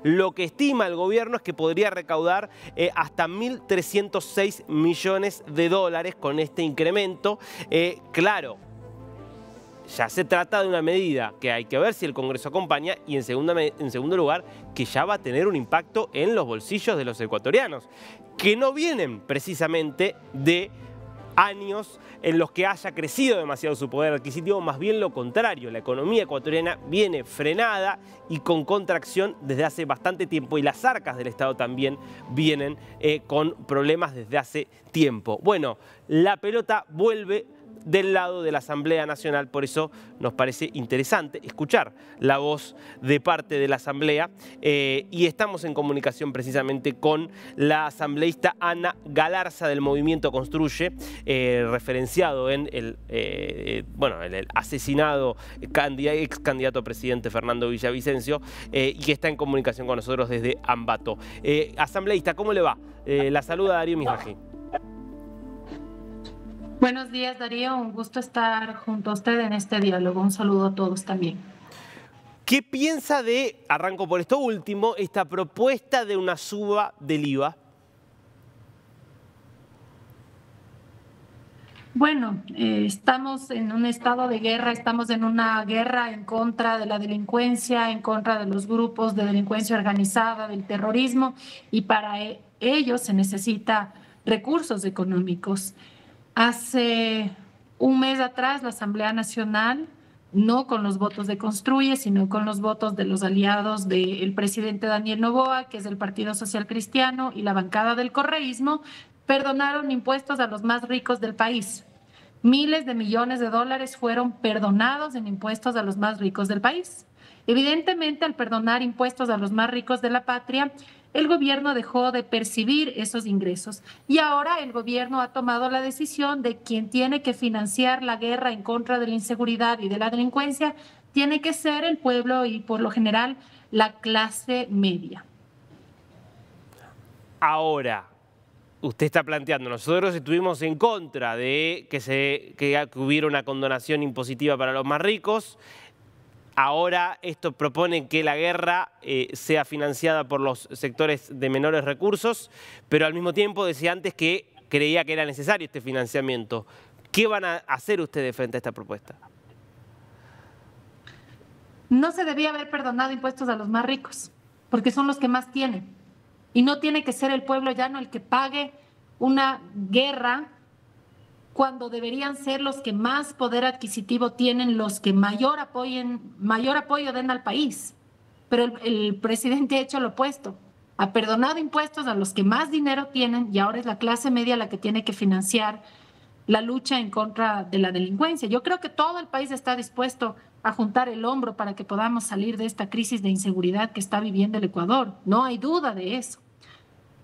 Lo que estima el gobierno es que podría recaudar hasta 1.306 millones de dólares con este incremento. Claro, ya se trata de una medida que hay que ver si el Congreso acompaña y en segundo lugar que ya va a tener un impacto en los bolsillos de los ecuatorianos, que no vienen precisamente de años en los que haya crecido demasiado su poder adquisitivo, más bien lo contrario. La economía ecuatoriana viene frenada y con contracción desde hace bastante tiempo y las arcas del Estado también vienen con problemas desde hace tiempo. Bueno, la pelota vuelve del lado de la Asamblea Nacional, por eso nos parece interesante escuchar la voz de parte de la Asamblea y estamos en comunicación precisamente con la asambleísta Ana Galarza del Movimiento Construye, referenciado en el asesinado ex candidato a presidente Fernando Villavicencio y que está en comunicación con nosotros desde Ambato. Asambleísta, ¿cómo le va? La saluda Darío Misraji. Buenos días, Darío. Un gusto estar junto a usted en este diálogo. Un saludo a todos también. ¿Qué piensa de, arranco por esto último, esta propuesta de una suba del IVA? Bueno, estamos en un estado de guerra, estamos en una guerra en contra de la delincuencia, en contra de los grupos de delincuencia organizada, del terrorismo, y para ello se necesita recursos económicos. Hace un mes atrás la Asamblea Nacional, no con los votos de Construye, sino con los votos de los aliados del presidente Daniel Noboa, que es del Partido Social Cristiano, y la bancada del correísmo, perdonaron impuestos a los más ricos del país. Miles de millones de dólares fueron perdonados en impuestos a los más ricos del país. Evidentemente, al perdonar impuestos a los más ricos de la patria, el gobierno dejó de percibir esos ingresos y ahora el gobierno ha tomado la decisión de quien tiene que financiar la guerra en contra de la inseguridad y de la delincuencia tiene que ser el pueblo y por lo general la clase media. Ahora, usted está planteando, nosotros estuvimos en contra de que hubiera una condonación impositiva para los más ricos. Ahora esto propone que la guerra sea financiada por los sectores de menores recursos, pero al mismo tiempo decía antes que creía que era necesario este financiamiento. ¿Qué van a hacer ustedes frente a esta propuesta? No se debía haber perdonado impuestos a los más ricos, porque son los que más tienen. Y no tiene que ser el pueblo llano el que pague una guerra cuando deberían ser los que más poder adquisitivo tienen, los que mayor apoyo den al país. Pero el presidente ha hecho lo opuesto, ha perdonado impuestos a los que más dinero tienen y ahora es la clase media la que tiene que financiar la lucha en contra de la delincuencia. Yo creo que todo el país está dispuesto a juntar el hombro para que podamos salir de esta crisis de inseguridad que está viviendo el Ecuador. No hay duda de eso.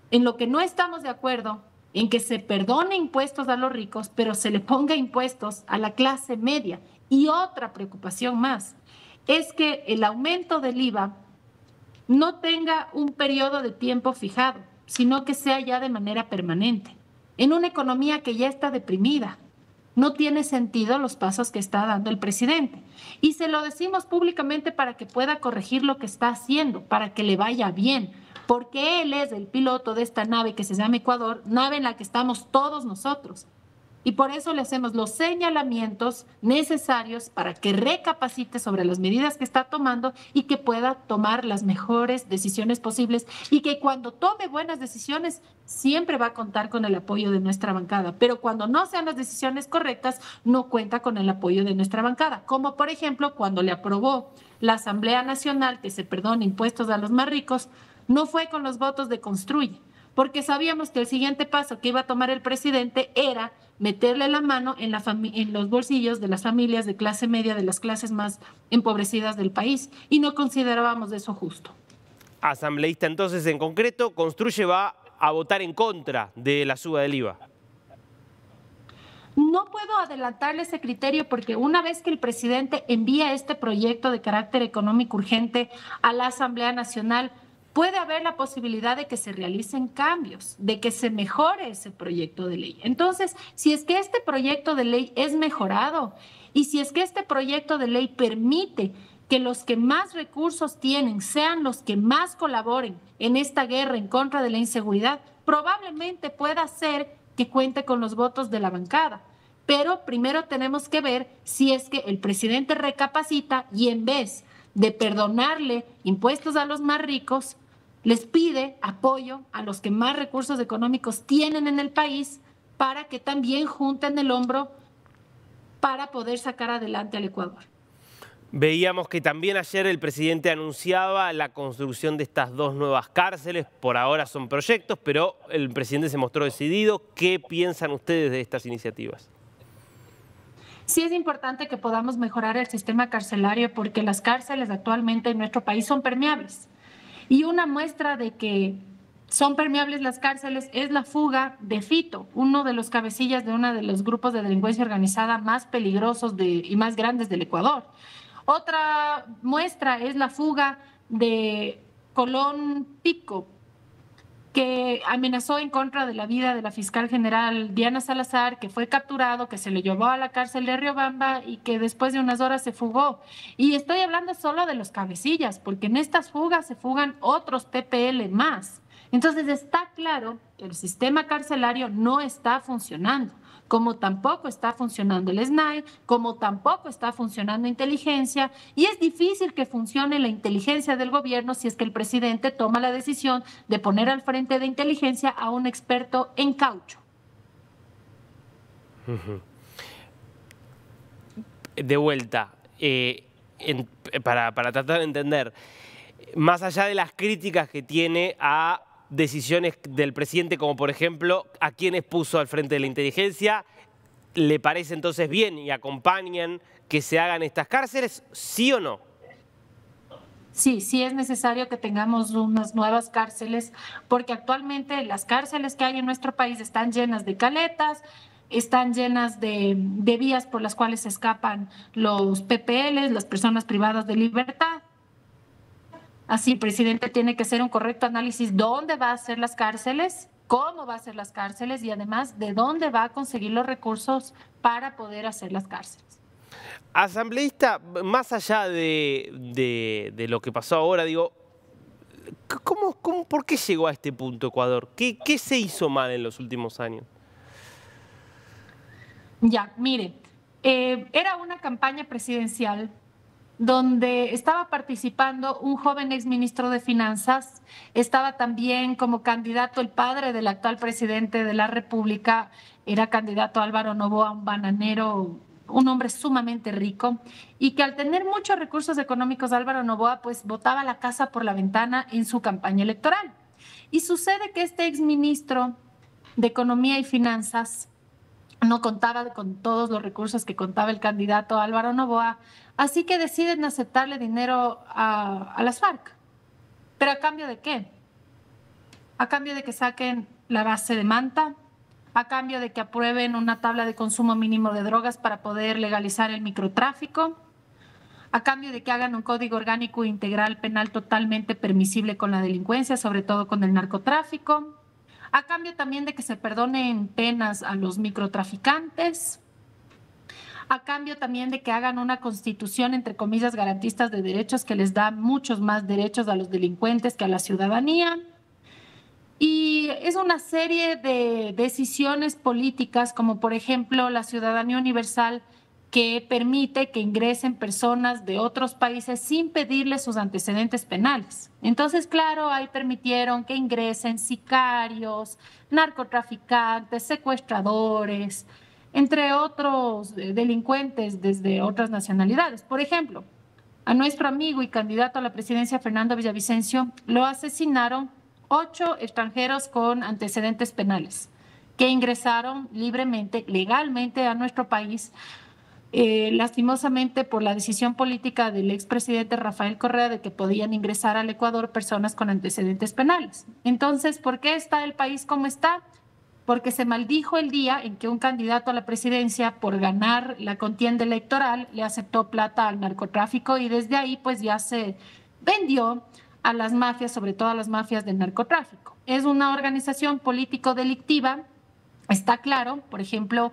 En lo que no estamos de acuerdo en que se perdone impuestos a los ricos, pero se le ponga impuestos a la clase media. Y otra preocupación más es que el aumento del IVA no tenga un periodo de tiempo fijado, sino que sea ya de manera permanente. En una economía que ya está deprimida, no tiene sentido los pasos que está dando el presidente. Y se lo decimos públicamente para que pueda corregir lo que está haciendo, para que le vaya bien, porque él es el piloto de esta nave que se llama Ecuador, nave en la que estamos todos nosotros. Y por eso le hacemos los señalamientos necesarios para que recapacite sobre las medidas que está tomando y que pueda tomar las mejores decisiones posibles y que cuando tome buenas decisiones siempre va a contar con el apoyo de nuestra bancada. Pero cuando no sean las decisiones correctas, no cuenta con el apoyo de nuestra bancada. Como por ejemplo cuando le aprobó la Asamblea Nacional que se perdone impuestos a los más ricos, no fue con los votos de Construye, porque sabíamos que el siguiente paso que iba a tomar el presidente era meterle la mano en los bolsillos de las familias de clase media, de las clases más empobrecidas del país, y no considerábamos eso justo. Asambleísta, entonces, en concreto, Construye va a votar en contra de la suba del IVA. No puedo adelantarle ese criterio porque una vez que el presidente envía este proyecto de carácter económico urgente a la Asamblea Nacional, puede haber la posibilidad de que se realicen cambios, de que se mejore ese proyecto de ley. Entonces, si es que este proyecto de ley es mejorado y si es que este proyecto de ley permite que los que más recursos tienen sean los que más colaboren en esta guerra en contra de la inseguridad, probablemente pueda ser que cuente con los votos de la bancada. Pero primero tenemos que ver si es que el presidente recapacita y en vez de perdonarle impuestos a los más ricos, les pide apoyo a los que más recursos económicos tienen en el país para que también junten el hombro para poder sacar adelante al Ecuador. Veíamos que también ayer el presidente anunciaba la construcción de estas 2 nuevas cárceles. Por ahora son proyectos, pero el presidente se mostró decidido. ¿Qué piensan ustedes de estas iniciativas? Sí es importante que podamos mejorar el sistema carcelario porque las cárceles actualmente en nuestro país son permeables. Y una muestra de que son permeables las cárceles es la fuga de Fito, uno de los cabecillas de uno de los grupos de delincuencia organizada más peligrosos y más grandes del Ecuador. Otra muestra es la fuga de Colón Pico, que amenazó en contra de la vida de la fiscal general Diana Salazar, que fue capturado, que se le llevó a la cárcel de Riobamba y que después de unas horas se fugó. Y estoy hablando solo de los cabecillas, porque en estas fugas se fugan otros TPL más. Entonces está claro que el sistema carcelario no está funcionando, como tampoco está funcionando el SNAI, como tampoco está funcionando inteligencia, y es difícil que funcione la inteligencia del gobierno si es que el presidente toma la decisión de poner al frente de inteligencia a un experto en caucho. De vuelta, para tratar de entender, más allá de las críticas que tiene a decisiones del presidente, como por ejemplo a quienes puso al frente de la inteligencia, ¿le parece entonces bien y acompañan que se hagan estas cárceles, sí o no? Sí, sí es necesario que tengamos unas nuevas cárceles, porque actualmente las cárceles que hay en nuestro país están llenas de caletas, están llenas de vías por las cuales se escapan los PPLs, las personas privadas de libertad. Así, el presidente tiene que hacer un correcto análisis dónde va a hacer las cárceles, cómo va a hacer las cárceles y además de dónde va a conseguir los recursos para poder hacer las cárceles. Asambleísta, más allá de lo que pasó ahora, digo, ¿por qué llegó a este punto Ecuador? ¿Qué se hizo mal en los últimos años? Ya, mire, era una campaña presidencial donde estaba participando un joven exministro de Finanzas, estaba también como candidato el padre del actual presidente de la República, era candidato Álvaro Noboa, un bananero, un hombre sumamente rico, y que al tener muchos recursos económicos Álvaro Noboa pues botaba la casa por la ventana en su campaña electoral. Y sucede que este exministro de Economía y Finanzas no contaba con todos los recursos que contaba el candidato Álvaro Noboa, así que deciden aceptarle dinero a las FARC. ¿Pero a cambio de qué? A cambio de que saquen la base de Manta, a cambio de que aprueben una tabla de consumo mínimo de drogas para poder legalizar el microtráfico, a cambio de que hagan un código orgánico integral penal totalmente permisible con la delincuencia, sobre todo con el narcotráfico, a cambio también de que se perdonen penas a los microtraficantes, a cambio también de que hagan una constitución, entre comillas, garantistas de derechos que les da muchos más derechos a los delincuentes que a la ciudadanía. Y es una serie de decisiones políticas, como por ejemplo la ciudadanía universal, que permite que ingresen personas de otros países sin pedirles sus antecedentes penales. Entonces, claro, ahí permitieron que ingresen sicarios, narcotraficantes, secuestradores, entre otros delincuentes desde otras nacionalidades. Por ejemplo, a nuestro amigo y candidato a la presidencia, Fernando Villavicencio, lo asesinaron 8 extranjeros con antecedentes penales que ingresaron libremente, legalmente a nuestro país, lastimosamente por la decisión política del expresidente Rafael Correa de que podían ingresar al Ecuador personas con antecedentes penales. Entonces, ¿por qué está el país como está? Porque se maldijo el día en que un candidato a la presidencia, por ganar la contienda electoral, le aceptó plata al narcotráfico y desde ahí pues ya se vendió a las mafias, sobre todo a las mafias del narcotráfico. Es una organización político-delictiva, está claro. Por ejemplo,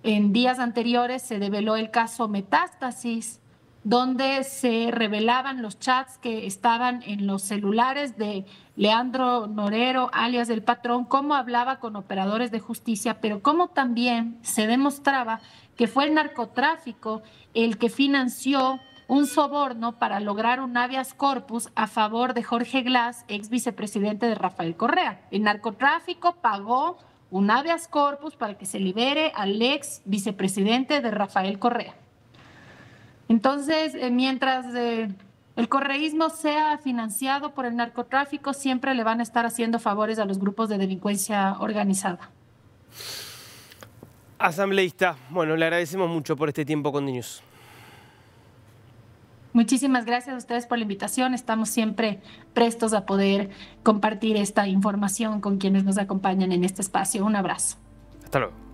en días anteriores se develó el caso Metástasis, donde se revelaban los chats que estaban en los celulares de Leandro Norero, alias El Patrón, cómo hablaba con operadores de justicia, pero cómo también se demostraba que fue el narcotráfico el que financió un soborno para lograr un habeas corpus a favor de Jorge Glass, ex vicepresidente de Rafael Correa. El narcotráfico pagó un habeas corpus para que se libere al ex vicepresidente de Rafael Correa. Entonces, mientras el correísmo sea financiado por el narcotráfico, siempre le van a estar haciendo favores a los grupos de delincuencia organizada. Asambleísta, bueno, le agradecemos mucho por este tiempo con DNews. Muchísimas gracias a ustedes por la invitación. Estamos siempre prestos a poder compartir esta información con quienes nos acompañan en este espacio. Un abrazo. Hasta luego.